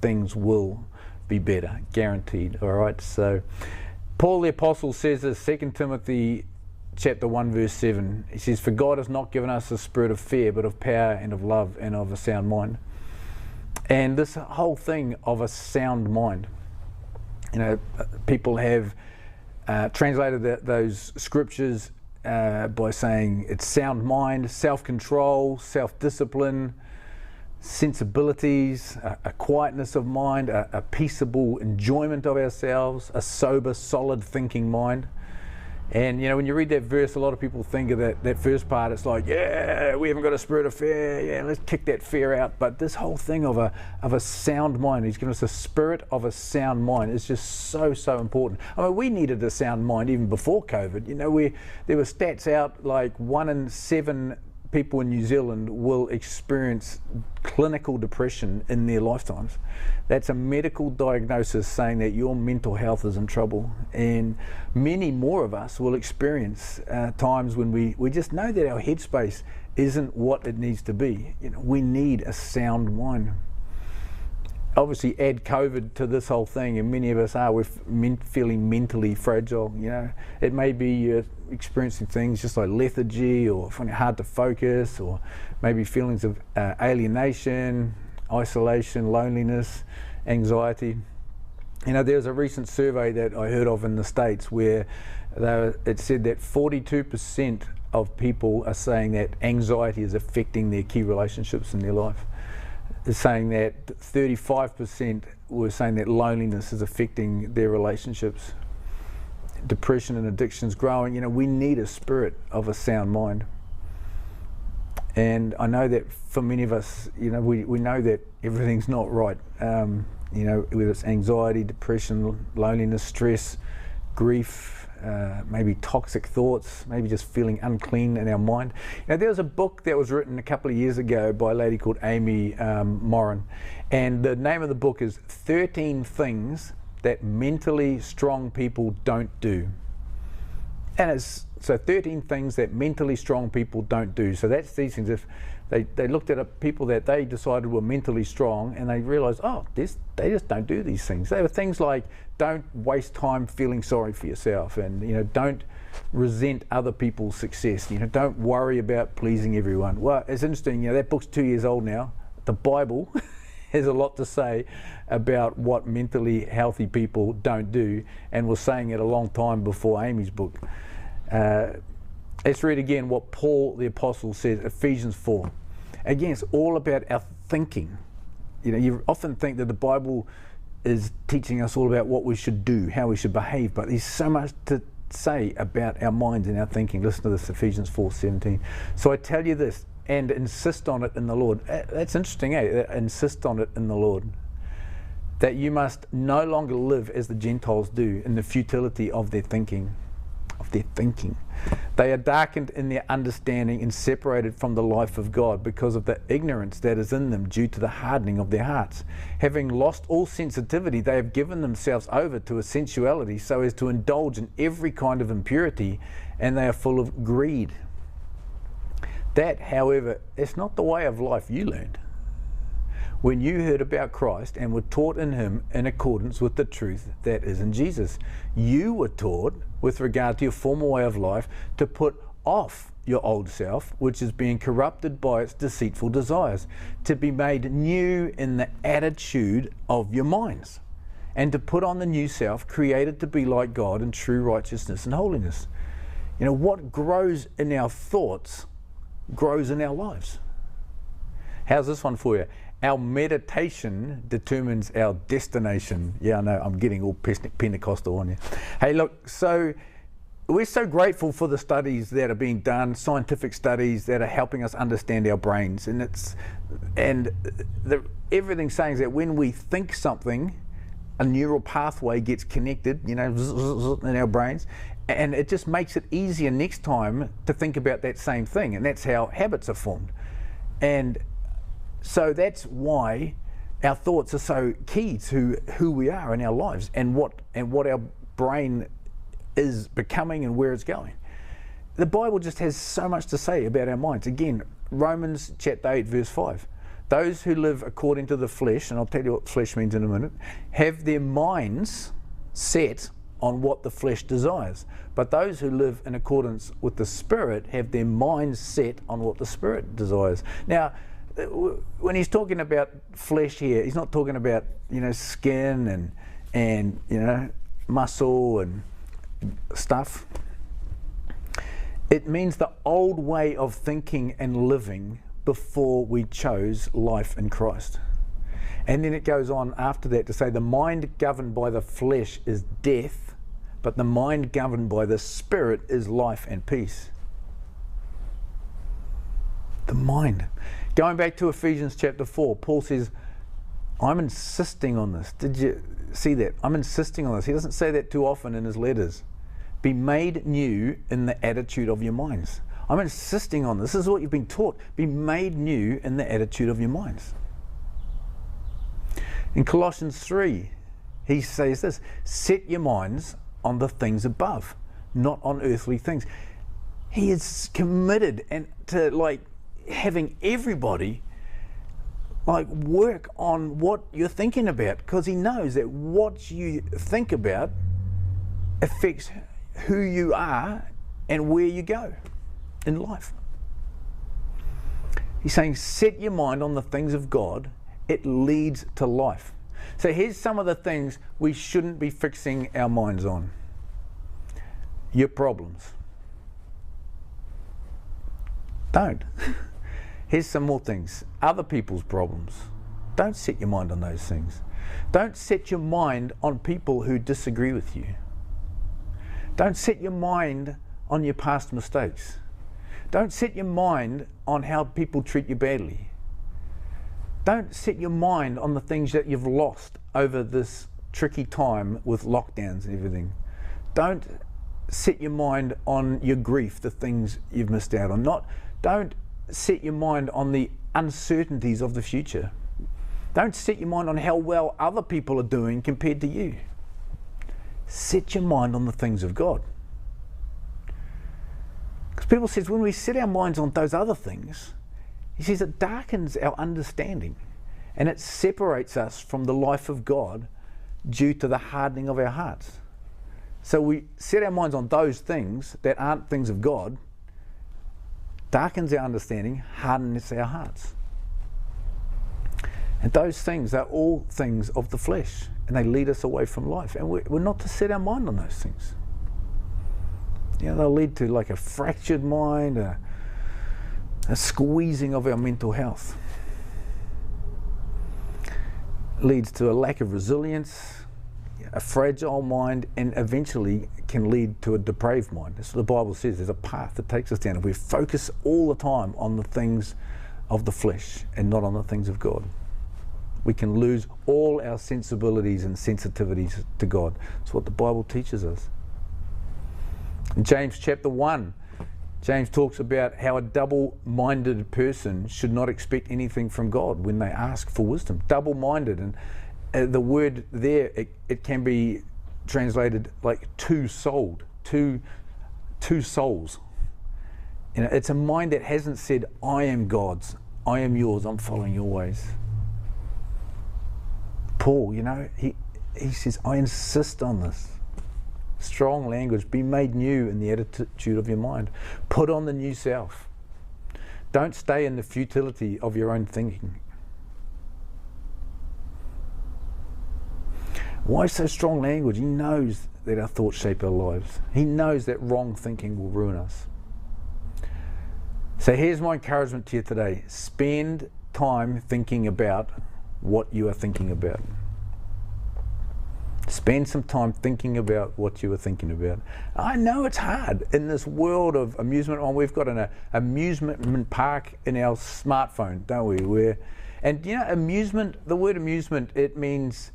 things will be better, guaranteed. All right, so Paul the Apostle says this, 2 Timothy chapter 1 verse 7. He says, "For God has not given us a spirit of fear, but of power and of love and of a sound mind." And this whole thing of a sound mind, people have translated those scriptures by saying it's sound mind, self-control, self-discipline, sensibilities, a quietness of mind, a peaceable enjoyment of ourselves, a sober, solid thinking mind. And when you read that verse, a lot of people think of that first part, it's like, yeah, we haven't got a spirit of fear, yeah, let's kick that fear out. But this whole thing of a sound mind, he's given us a spirit of a sound mind, is just so important. I mean, we needed a sound mind even before COVID. There were stats out like 1 in 7 people in New Zealand will experience clinical depression in their lifetimes. That's a medical diagnosis saying that your mental health is in trouble, and many more of us will experience times when we just know that our headspace isn't what it needs to be. We need a sound mind. Obviously add COVID to this whole thing, and many of us we're feeling mentally fragile. It may be you're experiencing things just like lethargy, or finding it hard to focus, or maybe feelings of alienation, isolation, loneliness, anxiety. There's a recent survey that I heard of in the States where it said that 42% of people are saying that anxiety is affecting their key relationships in their life. Is saying that 35% were saying that loneliness is affecting their relationships. Depression and addictions growing. We need a spirit of a sound mind. And I know that for many of us, we know that everything's not right. Whether it's anxiety, depression, loneliness, stress, grief, maybe toxic thoughts, maybe just feeling unclean in our mind. There was a book that was written a couple of years ago by a lady called Amy Monahan, and the name of the book is 13 Things That Mentally Strong People Don't Do. And it's 13 things that mentally strong people don't do. So that's these things. If they looked at people that they decided were mentally strong, and they realized, they just don't do these things. They were things like, don't waste time feeling sorry for yourself, and don't resent other people's success. Don't worry about pleasing everyone. Well, it's interesting. That book's 2 years old now. The Bible has a lot to say about what mentally healthy people don't do, and was saying it a long time before Amy's book. Let's read again what Paul the Apostle says, Ephesians 4. Again, it's all about our thinking. You often think that the Bible is teaching us all about what we should do, how we should behave, but there's so much to say about our minds and our thinking. Listen to this, Ephesians 4:17. "So I tell you this, and insist on it in the Lord." That's interesting, insist on it in the Lord. "That you must no longer live as the Gentiles do, in the futility of their thinking. They are darkened in their understanding and separated from the life of God because of the ignorance that is in them due to the hardening of their hearts. Having lost all sensitivity, they have given themselves over to a sensuality so as to indulge in every kind of impurity, and they are full of greed. That, however, is not the way of life you learned when you heard about Christ and were taught in him in accordance with the truth that is in Jesus. You were taught, with regard to your former way of life, to put off your old self, which is being corrupted by its deceitful desires, to be made new in the attitude of your minds, and to put on the new self, created to be like God in true righteousness and holiness." What grows in our thoughts grows in our lives. How's this one for you? Our meditation determines our destination. Yeah, I know, I'm getting all Pentecostal on you. Hey, look, so we're so grateful for the studies that are being done, scientific studies that are helping us understand our brains. Everything's saying that when we think something, a neural pathway gets connected, in our brains, and it just makes it easier next time to think about that same thing, and that's how habits are formed. And so that's why our thoughts are so key to who we are in our lives, and what our brain is becoming and where it's going. The Bible just has so much to say about our minds. Again, Romans chapter 8 verse 5. "Those who live according to the flesh," and I'll tell you what flesh means in a minute, "have their minds set on what the flesh desires. But those who live in accordance with the Spirit have their minds set on what the Spirit desires. Now, when he's talking about flesh here, he's not talking about, skin and muscle and stuff. It means the old way of thinking and living before we chose life in Christ. And then it goes on after that to say the mind governed by the flesh is death, but the mind governed by the Spirit is life and peace. The mind. Going back to Ephesians chapter 4, Paul says, I'm insisting on this. Did you see that? I'm insisting on this. He doesn't say that too often in his letters. Be made new in the attitude of your minds. I'm insisting on this. This is what you've been taught. Be made new in the attitude of your minds. In Colossians 3, he says this, set your minds on the things above, not on earthly things. He is committed and to having everybody work on what you're thinking about, because he knows that what you think about affects who you are and where you go in life. He's saying set your mind on the things of God. It leads to life. So here's some of the things we shouldn't be fixing our minds on. Your problems. Don't. Here's some more things. Other people's problems. Don't set your mind on those things. Don't set your mind on people who disagree with you. Don't set your mind on your past mistakes. Don't set your mind on how people treat you badly. Don't set your mind on the things that you've lost over this tricky time with lockdowns and everything. Don't set your mind on your grief, the things you've missed out on. Don't set your mind on the uncertainties of the future. Don't set your mind on how well other people are doing compared to you. Set your mind on the things of God. Because people says when we set our minds on those other things, he says it darkens our understanding and it separates us from the life of God due to the hardening of our hearts. So we set our minds on those things that aren't things of God, darkens our understanding, hardens our hearts. And those things are all things of the flesh and they lead us away from life. And we're not to set our mind on those things. They'll lead to a fractured mind, a squeezing of our mental health. Leads to a lack of resilience, a fragile mind, and eventually can lead to a depraved mind. That's what the Bible says. There's a path that takes us down. If we focus all the time on the things of the flesh and not on the things of God, we can lose all our sensibilities and sensitivities to God. That's what the Bible teaches us. In James chapter 1, James talks about how a double-minded person should not expect anything from God when they ask for wisdom. Double-minded, and the word there, it can be translated like two-souled, two souls. It's a mind that hasn't said, I am God's, I am yours, I'm following your ways. Paul, he says, I insist on this. Strong language. Be made new in the attitude of your mind. Put on the new self. Don't stay in the futility of your own thinking. Why so strong language? He knows that our thoughts shape our lives. He knows that wrong thinking will ruin us. So here's my encouragement to you today. Spend time thinking about what you are thinking about. Spend some time thinking about what you are thinking about. I know it's hard in this world of amusement. We've got an amusement park in our smartphone, don't we? Amusement, the word amusement, it means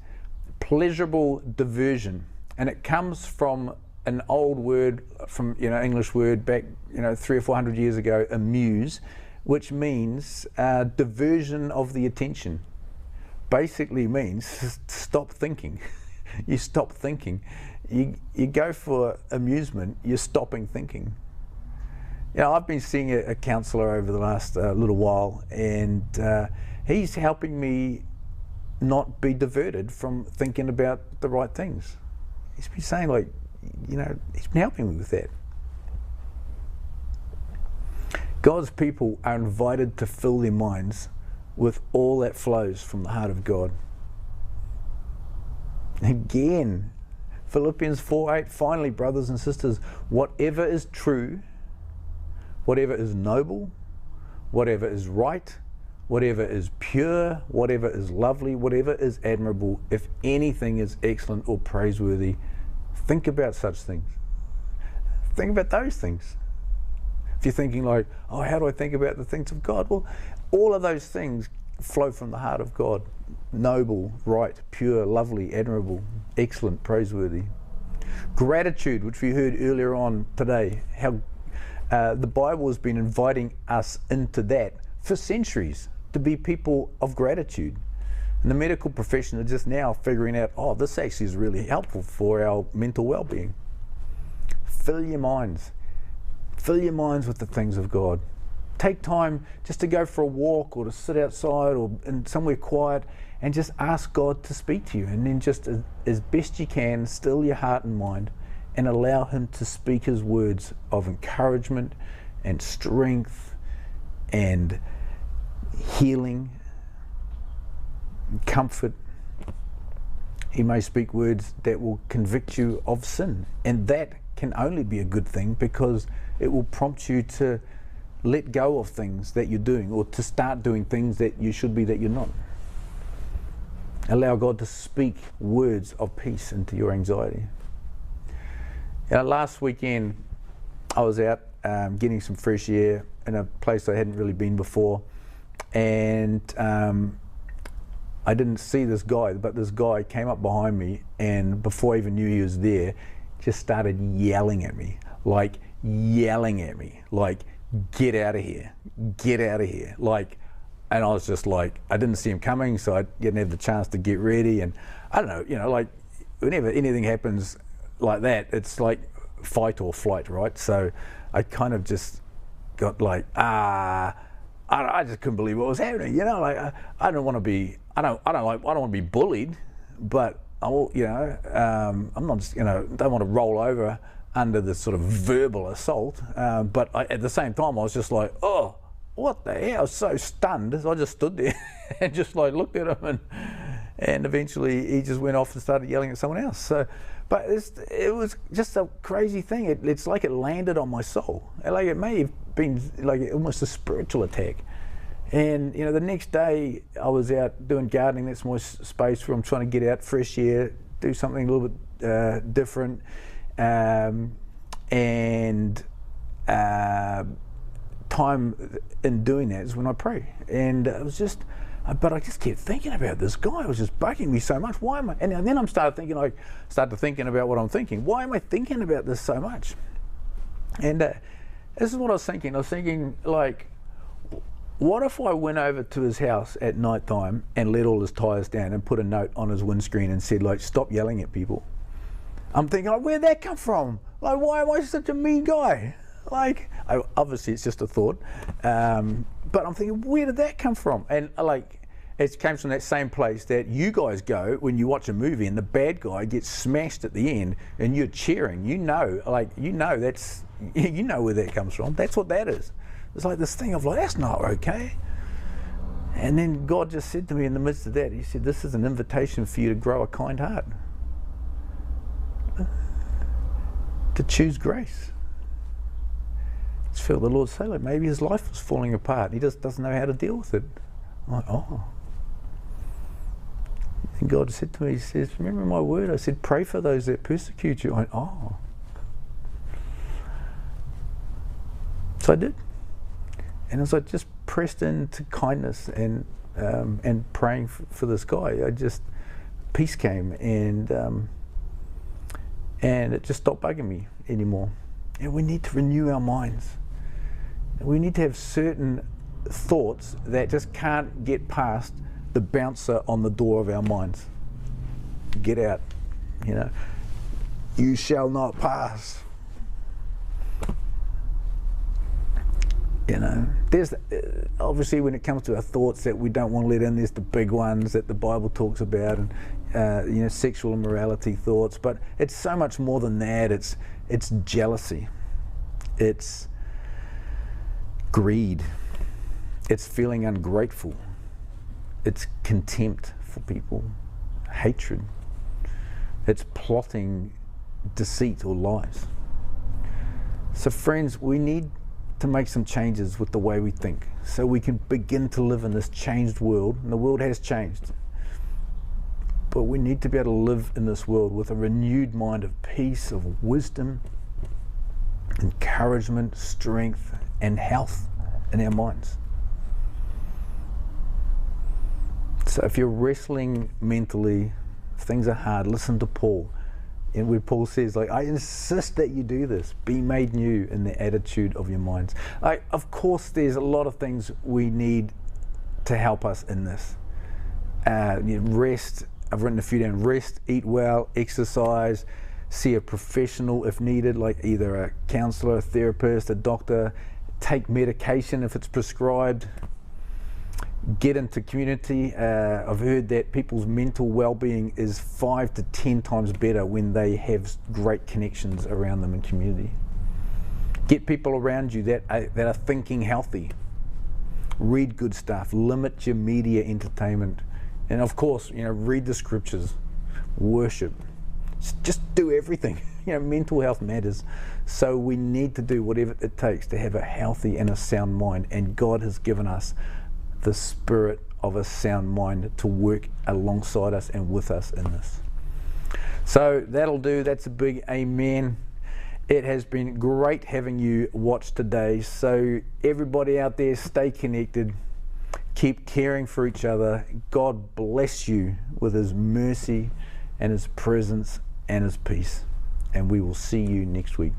pleasurable diversion. And it comes from an old word, from English word back 300 or 400 years ago, amuse, which means diversion of the attention. Basically means stop thinking. You stop thinking. You go for amusement, you're stopping thinking. I've been seeing a counsellor over the last little while, and he's helping me not be diverted from thinking about the right things. He's been saying, like, you know, he's been helping me with that. God's people are invited to fill their minds with all that flows from the heart of God. Again, Philippians 4:8, finally, brothers and sisters, whatever is true, whatever is noble, whatever is right, whatever is pure, whatever is lovely, whatever is admirable, if anything is excellent or praiseworthy, think about such things. Think about those things. If you're thinking like, oh, how do I think about the things of God? Well, all of those things flow from the heart of God. Noble, right, pure, lovely, admirable, excellent, praiseworthy. Gratitude, which we heard earlier on today, how the Bible has been inviting us into that for centuries, to be people of gratitude. And the medical profession are just now figuring out, oh, this actually is really helpful for our mental well-being. Fill your minds. Fill your minds with the things of God. Take time just to go for a walk or to sit outside or in somewhere quiet and just ask God to speak to you. And then just as best you can, still your heart and mind and allow Him to speak His words of encouragement and strength and healing and comfort. He may speak words that will convict you of sin, and that can only be a good thing because it will prompt you to let go of things that you're doing or to start doing things that you should be that you're not. Allow God to speak words of peace into your anxiety. Last weekend I was out getting some fresh air in a place I hadn't really been before, and I didn't see this guy, but this guy came up behind me, and before I even knew he was there, just started yelling at me, like get out of here, like, and I was just like, I didn't see him coming, so I didn't have the chance to get ready. And I don't know, you know, like whenever anything happens like that, it's like fight or flight, right? So I kind of just got like, I just couldn't believe what was happening, you know. Like I don't want to be, I don't want to be bullied, but I'm not just, you know, don't want to roll over under this sort of verbal assault. But at the same time, I was just like, oh, what the hell? I was so stunned. So I just stood there and just like looked at him, and eventually he just went off and started yelling at someone else. So, but it was just a crazy thing. It's like it landed on my soul. Like it may have been like almost a spiritual attack. And you know, the next day I was out doing gardening. That's my space where I'm trying to get out, fresh air, do something a little bit different. Time in doing that is when I pray. And it was just, but I just kept thinking about this guy. It was just bugging me so much. Why am I? And then I started thinking about what I'm thinking. Why am I thinking about this so much? And this is what I was thinking. I was thinking, like, what if I went over to his house at night time and let all his tires down and put a note on his windscreen and said, like, stop yelling at people? I'm thinking, like, where'd that come from? Like, why am I such a mean guy? Like, obviously it's just a thought, but I'm thinking, where did that come from? And like, it came from that same place that you guys go when you watch a movie and the bad guy gets smashed at the end and you're cheering. You know where that comes from. That's what that is. It's like this thing of like, that's not okay. And then God just said to me in the midst of that, He said, this is an invitation for you to grow a kind heart, to choose grace. I felt the Lord say, like, maybe his life was falling apart. He just doesn't know how to deal with it. I'm like, oh. And God said to me, He says, remember my word? I said, pray for those that persecute you. I went, oh. So I did. And as I just pressed into kindness and praying for this guy, peace came, and it just stopped bugging me anymore. And we need to renew our minds. We need to have certain thoughts that just can't get past the bouncer on the door of our minds. Get out, you know. You shall not pass. You know, there's obviously when it comes to our thoughts that we don't want to let in, there's the big ones that the Bible talks about, and you know, sexual immorality thoughts. But it's so much more than that. It's jealousy, it's greed, it's feeling ungrateful, it's contempt for people, hatred, it's plotting deceit or lies. So friends, we need to make some changes with the way we think so we can begin to live in this changed world. And the world has changed, but we need to be able to live in this world with a renewed mind of peace, of wisdom, encouragement, strength, and health in our minds. So if you're wrestling mentally, if things are hard, listen to Paul. And where Paul says, like, I insist that you do this. Be made new in the attitude of your minds. Of course, there's a lot of things we need to help us in this. Rest, I've written a few down. Rest, eat well, exercise, see a professional if needed, like either a counselor, a therapist, a doctor. Take medication if it's prescribed. Get into community. I've heard that people's mental well-being is 5 to 10 times better when they have great connections around them in community. Get people around you that are thinking healthy. Read good stuff. Limit your media entertainment, and of course, you know, read the scriptures. Worship. Just do everything. You know, mental health matters. So we need to do whatever it takes to have a healthy and a sound mind, and God has given us the spirit of a sound mind to work alongside us and with us in this. So that'll do. That's a big amen. It has been great having you watch today. So everybody out there, stay connected. Keep caring for each other. God bless you with His mercy and His presence and His peace. And we will see you next week.